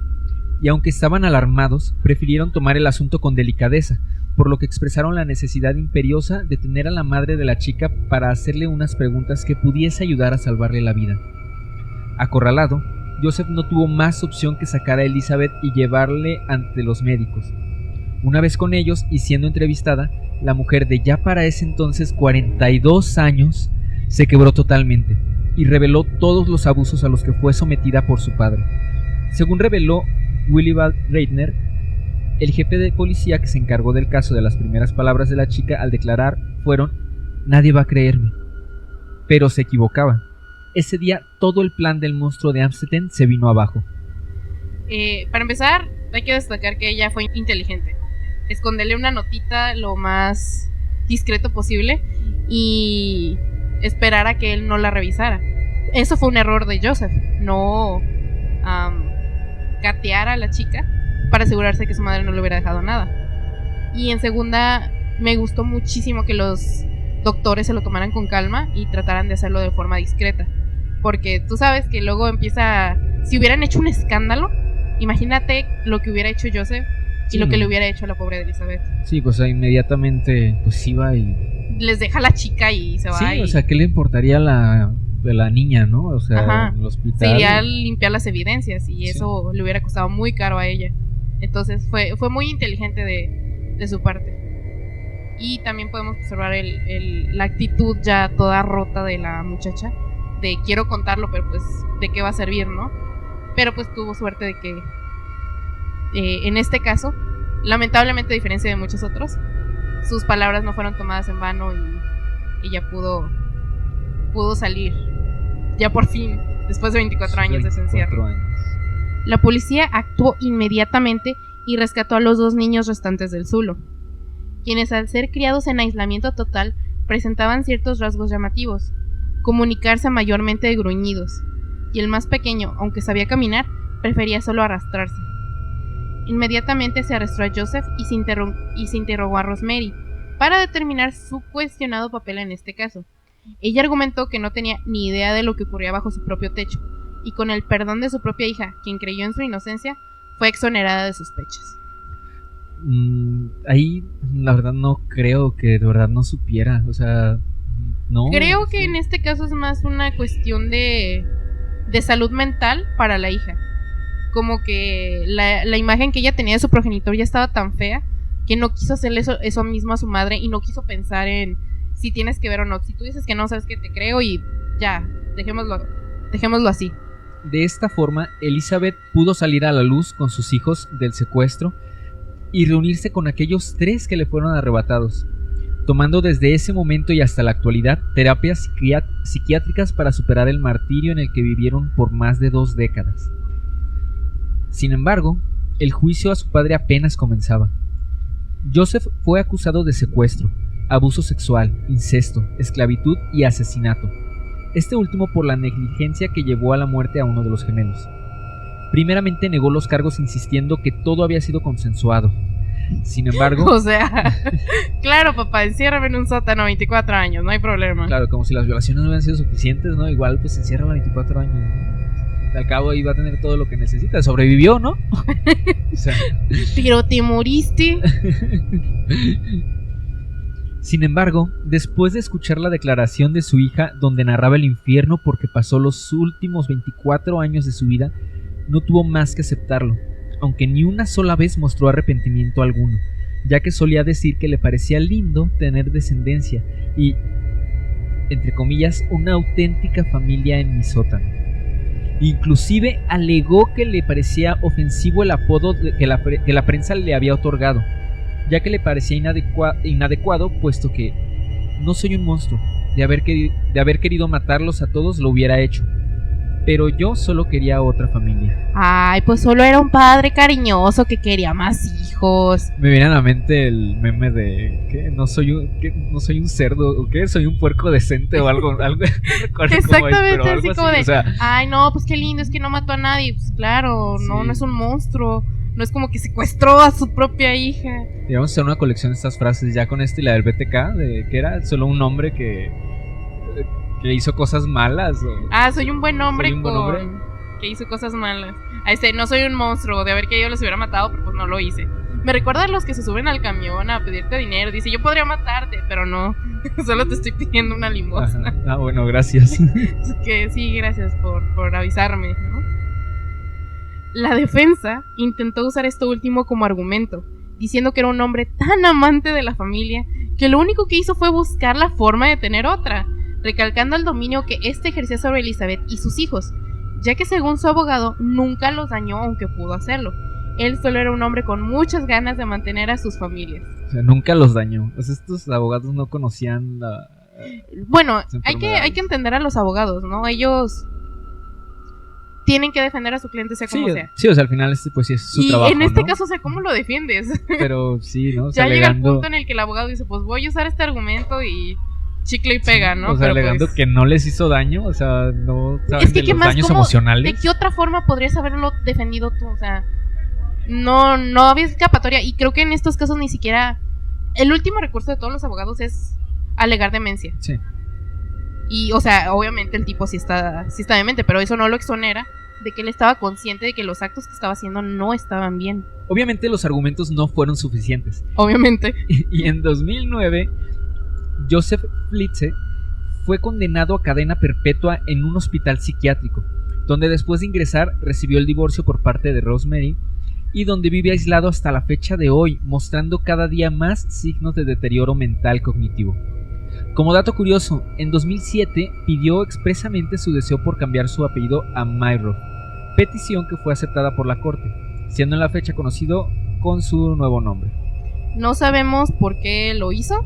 y aunque estaban alarmados, prefirieron tomar el asunto con delicadeza, por lo que expresaron la necesidad imperiosa de tener a la madre de la chica para hacerle unas preguntas que pudiese ayudar a salvarle la vida. Acorralado, Joseph no tuvo más opción que sacar a Elizabeth y llevarle ante los médicos. Una vez con ellos y siendo entrevistada, la mujer de ya para ese entonces 42 años se quebró totalmente y reveló todos los abusos a los que fue sometida por su padre. Según reveló Willibald Reitner, el jefe de policía que se encargó del caso, de las primeras palabras de la chica al declarar fueron: "Nadie va a creerme". Pero se equivocaba. Ese día todo el plan del monstruo de Amstetten se vino abajo. Para empezar, hay que destacar que ella fue inteligente. Esconderle una notita lo más discreto posible y esperar a que él no la revisara. Eso fue un error de Joseph, no catear a la chica para asegurarse que su madre no le hubiera dejado nada. Y en segunda, me gustó muchísimo que los doctores se lo tomaran con calma y trataran de hacerlo de forma discreta, porque tú sabes que luego empieza, si hubieran hecho un escándalo, imagínate lo que hubiera hecho Joseph y lo que le hubiera hecho a la pobre de Elizabeth. Sí, pues inmediatamente pues iba y les deja a la chica y se va. Sí, o sea, ¿qué le importaría a la niña, no? O sea, en el hospital. Se iría a limpiar las evidencias y eso le hubiera costado muy caro a ella. Entonces fue muy inteligente de su parte. Y también podemos observar la actitud ya toda rota de la muchacha, de quiero contarlo, pero pues de qué va a servir, ¿no? Pero pues tuvo suerte de que en este caso, lamentablemente a diferencia de muchos otros, sus palabras no fueron tomadas en vano y ella pudo salir ya por fin, después de 24 años de ese encierro. La policía actuó inmediatamente y rescató a los 2 niños restantes del Zulo, quienes al ser criados en aislamiento total presentaban ciertos rasgos llamativos, comunicarse mayormente de gruñidos, y el más pequeño, aunque sabía caminar, prefería solo arrastrarse. Inmediatamente se arrestó a Joseph y se interrogó a Rosemary para determinar su cuestionado papel en este caso. Ella argumentó que no tenía ni idea de lo que ocurría bajo su propio techo, y con el perdón de su propia hija, quien creyó en su inocencia, fue exonerada de sospechas. Ahí la verdad no creo que de verdad no supiera, o sea, no. Creo que en este caso es más una cuestión de salud mental para la hija. Como que la imagen que ella tenía de su progenitor ya estaba tan fea que no quiso hacerle eso mismo a su madre y no quiso pensar en si tienes que ver o no. Si tú dices que no, sabes que te creo y ya, dejémoslo así. De esta forma, Elizabeth pudo salir a la luz con sus hijos del secuestro y reunirse con aquellos 3 que le fueron arrebatados, tomando desde ese momento y hasta la actualidad terapias psiquiátricas para superar el martirio en el que vivieron por más de 2 décadas. Sin embargo, el juicio a su padre apenas comenzaba. Joseph fue acusado de secuestro, abuso sexual, incesto, esclavitud y asesinato. Este último por la negligencia que llevó a la muerte a uno de los gemelos. Primeramente negó los cargos insistiendo que todo había sido consensuado. Sin embargo... O sea, claro papá, enciérrame en un sótano 24 años, no hay problema. Claro, como si las violaciones no hubieran sido suficientes, ¿no? Igual pues enciérralo 24 años, ¿no? Al cabo iba a tener todo lo que necesita. Sobrevivió, ¿no? O sea... Pero te moriste. Sin embargo, después de escuchar la declaración de su hija donde narraba el infierno porque pasó los últimos 24 años de su vida, no tuvo más que aceptarlo, aunque ni una sola vez mostró arrepentimiento alguno, ya que solía decir que le parecía lindo tener descendencia y, entre comillas, una auténtica familia en mi sótano. Inclusive alegó que le parecía ofensivo el apodo que la prensa le había otorgado, ya que le parecía inadecuado, puesto que no soy un monstruo. De haber querido matarlos a todos lo hubiera hecho, pero yo solo quería otra familia. Ay, pues solo era un padre cariñoso que quería más hijos. Me viene a la mente el meme de ¿qué? No soy un cerdo, ¿o qué? Soy un puerco decente o algo. No recuerdo exactamente, cómo es, pero algo así como así, de, o sea, ay no, pues qué lindo, es que no mató a nadie. Pues claro, sí. no es un monstruo. No es como que secuestró a su propia hija. Y vamos a hacer una colección de estas frases ya con y la del BTK, de que era solo un hombre que hizo cosas malas. Soy un buen hombre que hizo cosas malas. No soy un monstruo, de haber querido los hubiera matado, pero pues no lo hice. Me recuerda a los que se suben al camión a pedirte dinero. Dice, yo podría matarte, pero no. Solo te estoy pidiendo una limosna. Bueno, gracias. Que sí, gracias por avisarme, ¿no? La defensa intentó usar esto último como argumento, diciendo que era un hombre tan amante de la familia que lo único que hizo fue buscar la forma de tener otra, recalcando el dominio que éste ejercía sobre Elizabeth y sus hijos, ya que según su abogado nunca los dañó aunque pudo hacerlo. Él solo era un hombre con muchas ganas de mantener a sus familias. O sea, nunca los dañó. Pues estos abogados no conocían la... Bueno, hay que entender a los abogados, ¿no? Ellos tienen que defender a su cliente sea como sea. Sí, o sea, al final pues sí es su trabajo, y en este ¿no? caso, o sea, ¿cómo lo defiendes? Pero sí, ¿no? O sea, ya llega el punto en el que el abogado dice, pues voy a usar este argumento y chicle y pega, ¿no? O sea, pero alegando pues, que no les hizo daño, o sea, no saben es que de los daños emocionales. ¿De qué otra forma podrías haberlo defendido tú? O sea, no había escapatoria. Y creo que en estos casos ni siquiera... El último recurso de todos los abogados es alegar demencia. Sí. Y, o sea, obviamente el tipo sí está demente, pero eso no lo exonera de que él estaba consciente de que los actos que estaba haciendo no estaban bien. Obviamente los argumentos no fueron suficientes. Obviamente. Y en 2009, Joseph Flitze fue condenado a cadena perpetua en un hospital psiquiátrico, donde después de ingresar recibió el divorcio por parte de Rosemary y donde vive aislado hasta la fecha de hoy, mostrando cada día más signos de deterioro mental cognitivo. Como dato curioso, en 2007 pidió expresamente su deseo por cambiar su apellido a Meyerhoff, petición que fue aceptada por la corte, siendo en la fecha conocido con su nuevo nombre. No sabemos por qué lo hizo.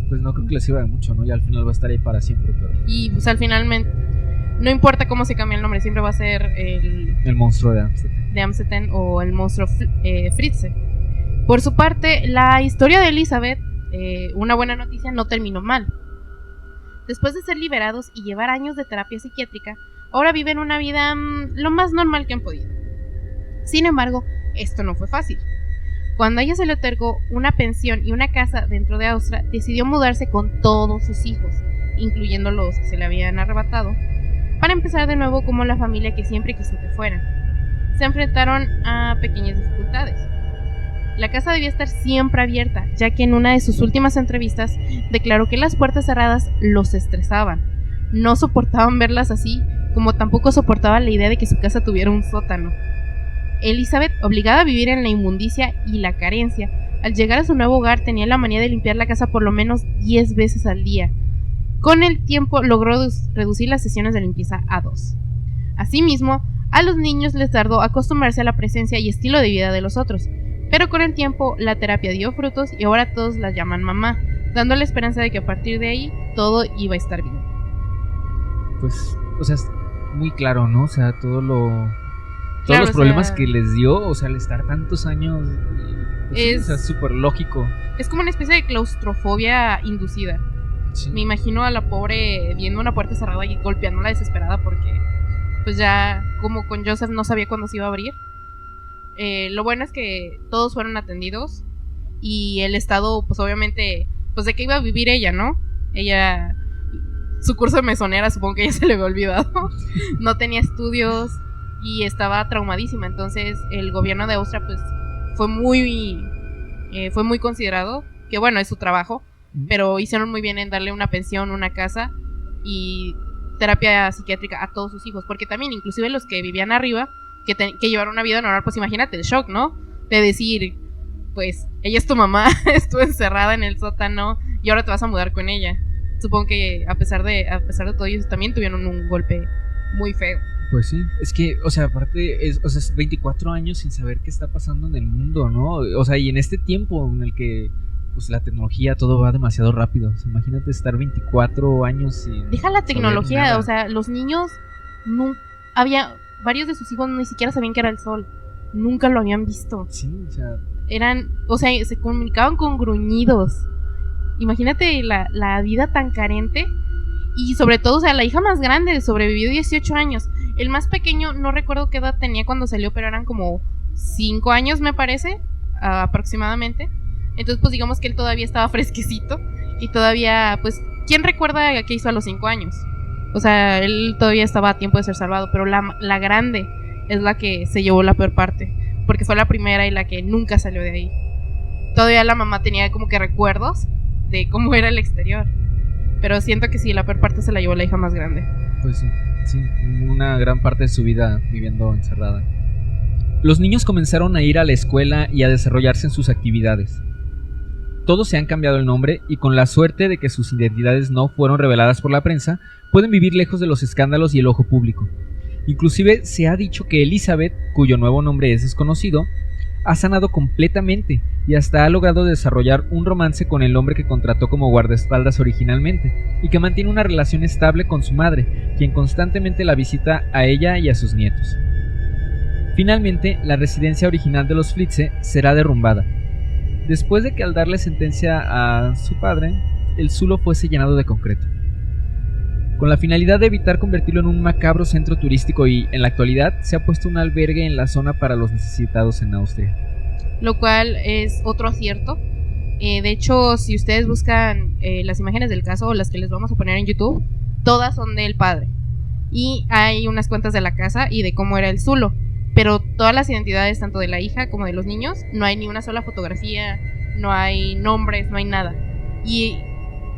Pues no creo que le sirva de mucho, ¿no? Y al final va a estar ahí para siempre, pero... Y pues al final no importa cómo se cambie el nombre, siempre va a ser el monstruo de Amstetten. De Amstetten o el monstruo Fritze. Por su parte, la historia de Elizabeth, una buena noticia, no terminó mal. Después de ser liberados y llevar años de terapia psiquiátrica, ahora viven una vida lo más normal que han podido. Sin embargo, esto no fue fácil. Cuando a ella se le otorgó una pensión y una casa dentro de Austria, decidió mudarse con todos sus hijos, incluyendo los que se le habían arrebatado, para empezar de nuevo como la familia que siempre quiso que fueran. Se enfrentaron a pequeñas dificultades. La casa debía estar siempre abierta, ya que en una de sus últimas entrevistas declaró que las puertas cerradas los estresaban. No soportaban verlas así, como tampoco soportaba la idea de que su casa tuviera un sótano. Elizabeth, obligada a vivir en la inmundicia y la carencia, al llegar a su nuevo hogar tenía la manía de limpiar la casa por lo menos 10 veces al día. Con el tiempo logró reducir las sesiones de limpieza a 2. Asimismo, a los niños les tardó acostumbrarse a la presencia y estilo de vida de los otros, pero con el tiempo la terapia dio frutos y ahora todos la llaman mamá, dando la esperanza de que a partir de ahí todo iba a estar bien. Pues, o sea, es muy claro, ¿no? O sea, todos Claro, los problemas que les dio, o sea, al estar tantos años, pues, sí, o sea, es súper lógico. Es como una especie de claustrofobia inducida. Sí. Me imagino a la pobre viendo una puerta cerrada y golpeándola desesperada porque, pues ya, como con Joseph no sabía cuándo se iba a abrir. Lo bueno es que todos fueron atendidos y el estado, pues obviamente, pues de qué iba a vivir ella, ¿no? Ella, su curso de mesonera, supongo que ya se le había olvidado. No tenía estudios y estaba traumadísima, entonces el gobierno de Austria pues fue muy considerado, que bueno, es su trabajo, pero hicieron muy bien en darle una pensión, una casa y terapia psiquiátrica a todos sus hijos, porque también inclusive los que vivían arriba, que llevaron una vida normal, pues imagínate el shock, ¿no? De decir, pues ella es tu mamá, estuvo encerrada en el sótano y ahora te vas a mudar con ella. Supongo que a pesar de todo ellos también tuvieron un golpe muy feo. Pues sí, es que, o sea, aparte, es 24 años sin saber qué está pasando en el mundo, ¿no? O sea, y en este tiempo en el que, pues, la tecnología, todo va demasiado rápido. O sea, imagínate estar 24 años sin... Deja la tecnología, nada. o sea, los niños, varios de sus hijos ni siquiera sabían que era el sol. Nunca lo habían visto. Sí, o sea... se comunicaban con gruñidos. Imagínate la vida tan carente. Y sobre todo, o sea, la hija más grande sobrevivió 18 años. El más pequeño, no recuerdo qué edad tenía cuando salió, pero eran como 5 años, me parece, aproximadamente. Entonces, pues digamos que él todavía estaba fresquecito. Y todavía, pues, ¿quién recuerda qué hizo a los 5 años? O sea, él todavía estaba a tiempo de ser salvado. Pero la grande es la que se llevó la peor parte, porque fue la primera y la que nunca salió de ahí. Todavía la mamá tenía como que recuerdos de cómo era el exterior. Pero siento que sí, la peor parte se la llevó la hija más grande. Pues sí, una gran parte de su vida viviendo encerrada. Los niños comenzaron a ir a la escuela y a desarrollarse en sus actividades. Todos se han cambiado el nombre y con la suerte de que sus identidades no fueron reveladas por la prensa, pueden vivir lejos de los escándalos y el ojo público. Inclusive se ha dicho que Elizabeth, cuyo nuevo nombre es desconocido, ha sanado completamente y hasta ha logrado desarrollar un romance con el hombre que contrató como guardaespaldas originalmente y que mantiene una relación estable con su madre, quien constantemente la visita a ella y a sus nietos. Finalmente, la residencia original de los Fritze será derrumbada, después de que al darle sentencia a su padre, el zulo fuese llenado de concreto. Con la finalidad de evitar convertirlo en un macabro centro turístico y, en la actualidad, se ha puesto un albergue en la zona para los necesitados en Austria. Lo cual es otro acierto. De hecho, si ustedes buscan las imágenes del caso o las que les vamos a poner en YouTube, todas son del padre. Y hay unas cuentas de la casa y de cómo era el zulo. Pero todas las identidades, tanto de la hija como de los niños, no hay ni una sola fotografía, no hay nombres, no hay nada. Y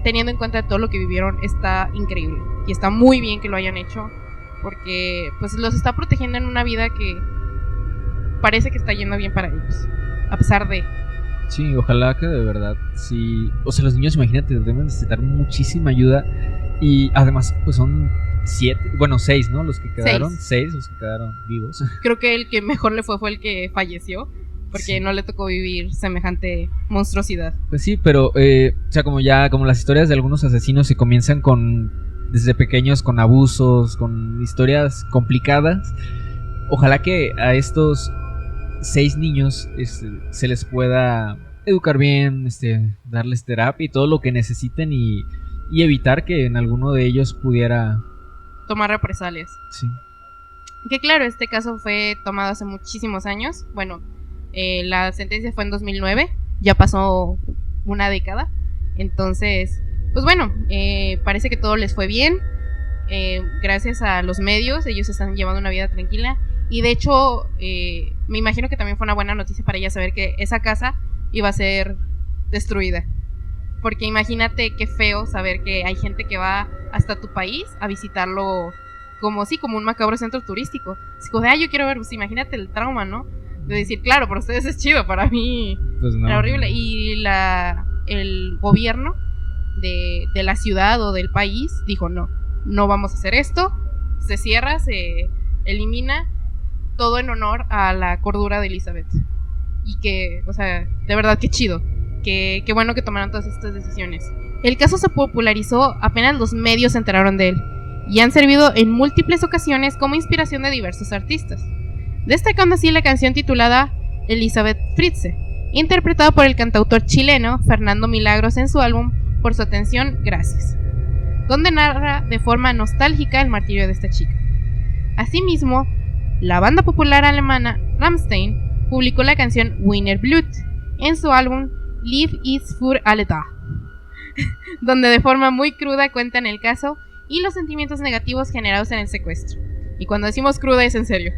teniendo en cuenta todo lo que vivieron, está increíble. Y está muy bien que lo hayan hecho, porque pues los está protegiendo en una vida que parece que está yendo bien para ellos, a pesar de... Sí, ojalá que de verdad, sí. O sea, los niños, imagínate, deben necesitar muchísima ayuda. Y además, pues son 6, ¿no? Los que quedaron, 6 los que quedaron vivos. Creo que el que mejor le fue el que falleció, porque Sí. no le tocó vivir semejante monstruosidad. Pues sí, pero, o sea, como las historias de algunos asesinos se comienzan desde pequeños con abusos, con historias complicadas. Ojalá que a estos 6 niños se les pueda educar bien, darles terapia y todo lo que necesiten y evitar que en alguno de ellos pudiera... Tomar represalias. Sí. Que claro, este caso fue tomado hace muchísimos años. Bueno, la sentencia fue en 2009, ya pasó una década. Entonces, pues bueno, parece que todo les fue bien. Gracias a los medios, ellos están llevando una vida tranquila. Y de hecho, me imagino que también fue una buena noticia para ella saber que esa casa iba a ser destruida. Porque imagínate qué feo saber que hay gente que va hasta tu país a visitarlo como un macabro centro turístico. Así como de, yo quiero ver, pues imagínate el trauma, ¿no? De decir, claro, para ustedes es chido, para mí Pues no. era horrible. Y el gobierno de la ciudad o del país dijo, no vamos a hacer esto. Se cierra, se elimina, todo en honor a la cordura de Elizabeth. Y que, o sea, de verdad que chido. Qué bueno que tomaron todas estas decisiones. El caso se popularizó apenas los medios se enteraron de él y han servido en múltiples ocasiones como inspiración de diversos artistas, destacando así la canción titulada Elizabeth Fritzsche, interpretada por el cantautor chileno Fernando Milagros en su álbum Por su atención, gracias, donde narra de forma nostálgica el martirio de esta chica. Asimismo, la banda popular alemana Rammstein publicó la canción Wiener Blut en su álbum Live is für alle da, donde de forma muy cruda cuentan el caso y los sentimientos negativos generados en el secuestro. Y cuando decimos cruda es en serio.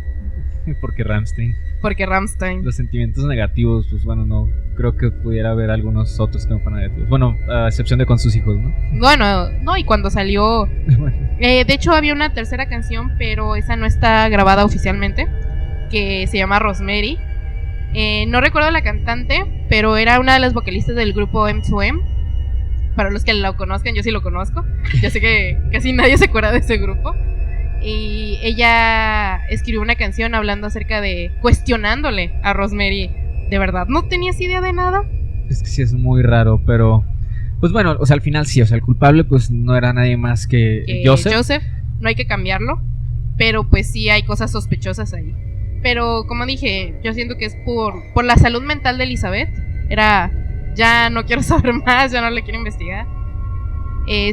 Porque Rammstein. Porque Rammstein. Los sentimientos negativos, pues bueno, no creo que pudiera haber algunos otros que no fueran negativos. Bueno, a excepción de con sus hijos, ¿no? Bueno, no, y cuando salió... de hecho había una tercera canción, pero esa no está grabada oficialmente, que se llama Rosemary. No recuerdo la cantante, pero era una de las vocalistas del grupo M2M. Para los que lo conozcan, yo sí lo conozco. Yo sé que casi nadie se acuerda de ese grupo. Y ella escribió una canción hablando acerca de... cuestionándole a Rosemary. ¿De verdad no tenías idea de nada? Es que sí es muy raro, pero... Pues bueno, o sea, al final sí, o sea, el culpable pues no era nadie más que Joseph. No hay que cambiarlo, pero pues sí hay cosas sospechosas ahí. Pero como dije, yo siento que es por la salud mental de Elizabeth. Ya no quiero saber más, ya no le quiero investigar.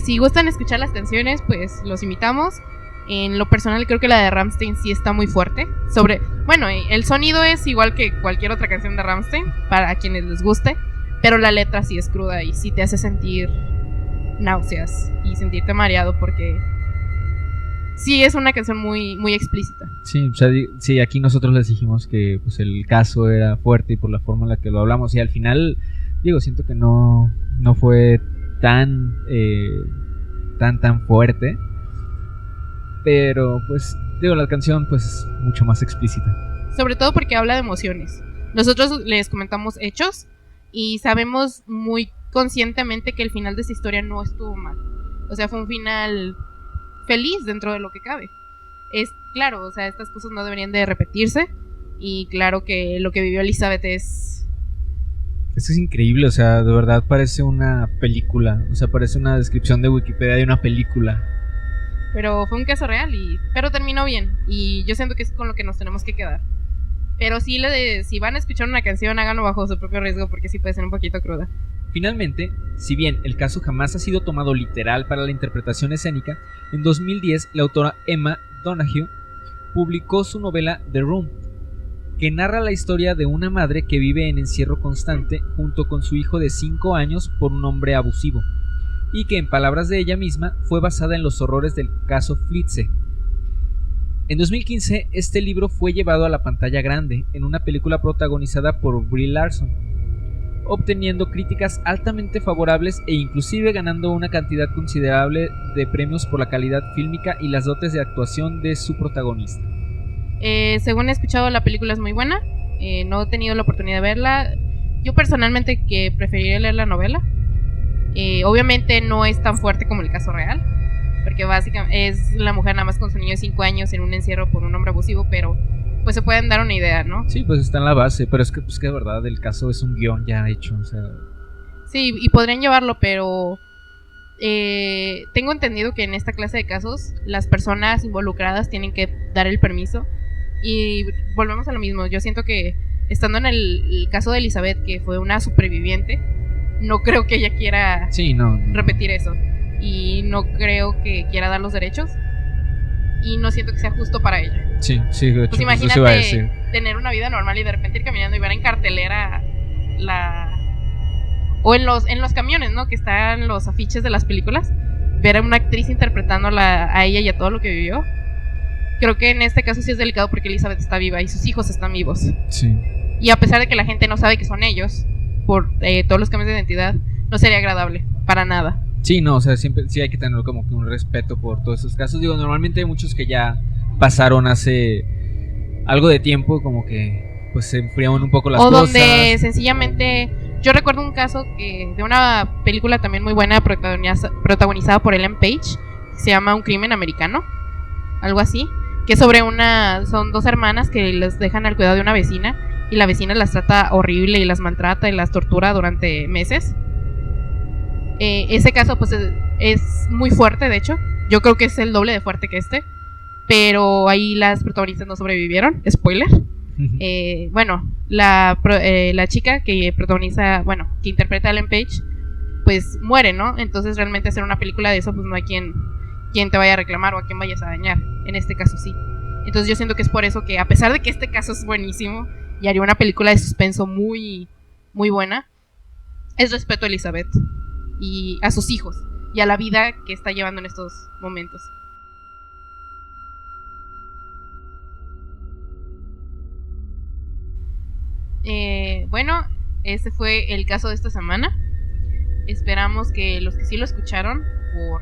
Si gustan escuchar las canciones, pues los invitamos. En lo personal creo que la de Rammstein sí está muy fuerte. Bueno, el sonido es igual que cualquier otra canción de Rammstein, para quienes les guste, pero la letra sí es cruda y sí te hace sentir náuseas y sentirte mareado porque sí es una canción muy, muy explícita. Sí, o sea, sí, aquí nosotros les dijimos que pues el caso era fuerte y por la forma en la que lo hablamos, y al final, siento que no fue tan fuerte, pero pues, la canción pues es mucho más explícita. Sobre todo porque habla de emociones. Nosotros les comentamos hechos y sabemos muy conscientemente que el final de esta historia no estuvo mal. O sea, fue un final feliz dentro de lo que cabe. Es claro, o sea, estas cosas no deberían de repetirse. Y claro que lo que vivió Elizabeth es increíble, o sea, de verdad parece una película. O sea, parece una descripción de Wikipedia de una película. Pero fue un caso real, pero terminó bien. Y yo siento que es con lo que nos tenemos que quedar. Pero sí, si van a escuchar una canción, háganlo bajo su propio riesgo, porque sí puede ser un poquito cruda. Finalmente, si bien el caso jamás ha sido tomado literal para la interpretación escénica, en 2010 la autora Emma Donoghue publicó su novela The Room, que narra la historia de una madre que vive en encierro constante junto con su hijo de 5 años por un hombre abusivo, y que en palabras de ella misma fue basada en los horrores del caso Fritzsche. En 2015 este libro fue llevado a la pantalla grande en una película protagonizada por Brie Larson, obteniendo críticas altamente favorables e inclusive ganando una cantidad considerable de premios por la calidad fílmica y las dotes de actuación de su protagonista. Según he escuchado, la película es muy buena. No he tenido la oportunidad de verla. yo personalmente que preferiría leer la novela. Obviamente no es tan fuerte como el caso real, porque básicamente es la mujer nada más con su niño de 5 años en un encierro por un hombre abusivo, pero pues se pueden dar una idea, ¿no? Sí, pues está en la base, pero es que, pues, que de verdad el caso es un guión ya hecho, o sea... Sí, y podrían llevarlo, pero tengo entendido que en esta clase de casos las personas involucradas tienen que dar el permiso. Y volvemos a lo mismo. Yo siento que estando en el caso de Elizabeth, que fue una superviviente, no creo que ella quiera repetir eso. Y no creo que quiera dar los derechos. Y no siento que sea justo para ella. Sí, de hecho, pues imagínate tener una vida normal y de repente ir caminando y ver en cartelera o en los camiones, ¿no? Que están los afiches de las películas. Ver a una actriz interpretándola a ella y a todo lo que vivió. Creo que en este caso sí es delicado porque Elizabeth está viva y sus hijos están vivos. Sí. Y a pesar de que la gente no sabe que son ellos, por todos los cambios de identidad, no sería agradable, para nada. Sí, no, o sea, siempre sí hay que tener como que un respeto por todos esos casos. Digo, normalmente hay muchos que ya pasaron hace algo de tiempo, como que pues se enfriaron un poco las cosas. O donde sencillamente... Yo recuerdo un caso de una película también muy buena protagonizada por Ellen Page, que se llama Un crimen americano, algo así, que es sobre son 2 hermanas que les dejan al cuidado de una vecina y la vecina las trata horrible y las maltrata y las tortura durante meses. Ese caso pues es muy fuerte, de hecho. Yo creo que es el doble de fuerte que este, pero ahí las protagonistas no sobrevivieron, spoiler. Bueno, la chica que protagoniza, que interpreta a Ellen Page, pues muere, ¿no? Entonces realmente hacer una película de eso, pues no hay quien te vaya a reclamar o a quien vayas a dañar. En este caso sí. Entonces yo siento que es por eso que, a pesar de que este caso es buenísimo y haría una película de suspenso muy, muy buena, es respeto a Elizabeth y a sus hijos y a la vida que está llevando en estos momentos. Bueno, ese fue el caso de esta semana. Esperamos que los que sí lo escucharon, por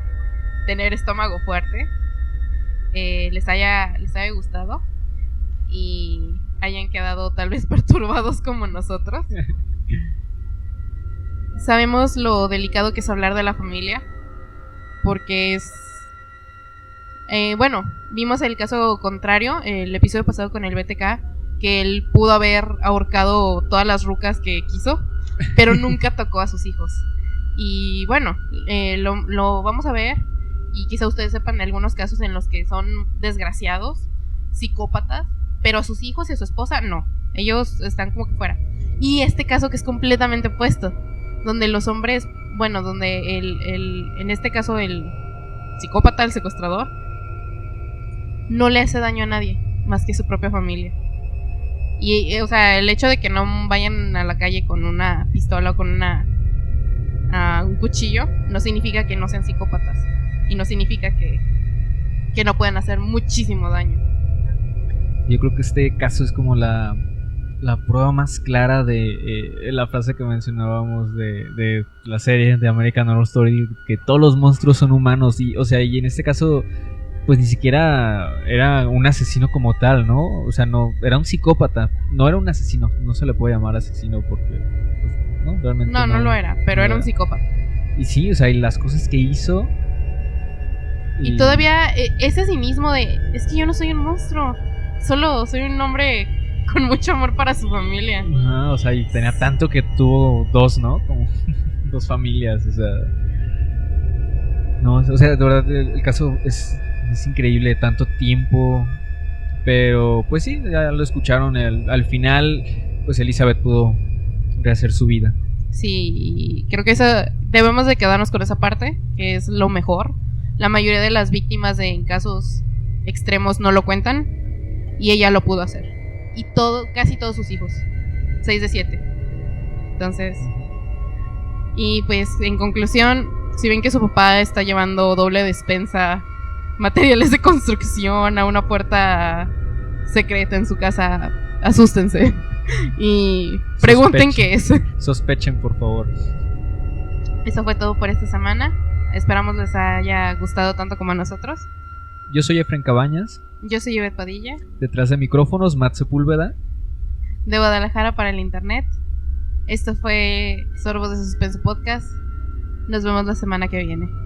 tener estómago fuerte, les haya gustado y hayan quedado tal vez perturbados como nosotros. Sabemos lo delicado que es hablar de la familia, porque es... vimos el caso contrario, el episodio pasado con el BTK, que él pudo haber ahorcado todas las rucas que quiso, pero nunca tocó a sus hijos. Y bueno, lo vamos a ver, y quizá ustedes sepan de algunos casos en los que son desgraciados, psicópatas, pero a sus hijos y a su esposa no, ellos están como que fuera. Y este caso que es completamente opuesto, donde los hombres, donde en este caso el psicópata, el secuestrador, no le hace daño a nadie más que a su propia familia. Y o sea, el hecho de que no vayan a la calle con una pistola o con un cuchillo no significa que no sean psicópatas, y no significa que no puedan hacer muchísimo daño. Yo creo que este caso es como la prueba más clara de la frase que mencionábamos de la serie de American Horror Story, que todos los monstruos son humanos. Y o sea, y en este caso pues ni siquiera era un asesino como tal, ¿no? O sea, no, era un psicópata, no era un asesino, no se le puede llamar asesino porque pues, no, realmente no lo era, pero era un psicópata. Y sí, o sea, y las cosas que hizo. Y todavía ese cinismo de, es que yo no soy un monstruo, solo soy un hombre con mucho amor para su familia. Ah, o sea, y tenía tanto que tuvo 2, ¿no? Como 2 familias, o sea. No, o sea, de verdad el caso es increíble, tanto tiempo. Pero pues sí, ya lo escucharon, al final pues Elizabeth pudo rehacer su vida. Sí, creo que debemos de quedarnos con esa parte, que es lo mejor. La mayoría de las víctimas en casos extremos no lo cuentan, y ella lo pudo hacer. Y casi todos sus hijos, 6 de 7. Entonces, y pues en conclusión, si ven que su papá está llevando doble despensa, materiales de construcción a una puerta secreta en su casa, asústense y pregunten qué es. Sospechen, por favor. Eso fue todo por esta semana. Esperamos les haya gustado tanto como a nosotros. Yo soy Efren Cabañas. Yo soy Yvette Padilla. Detrás de micrófonos, Matt Sepúlveda. De Guadalajara para el internet. Esto fue Sorbos de Suspenso Podcast. Nos vemos la semana que viene.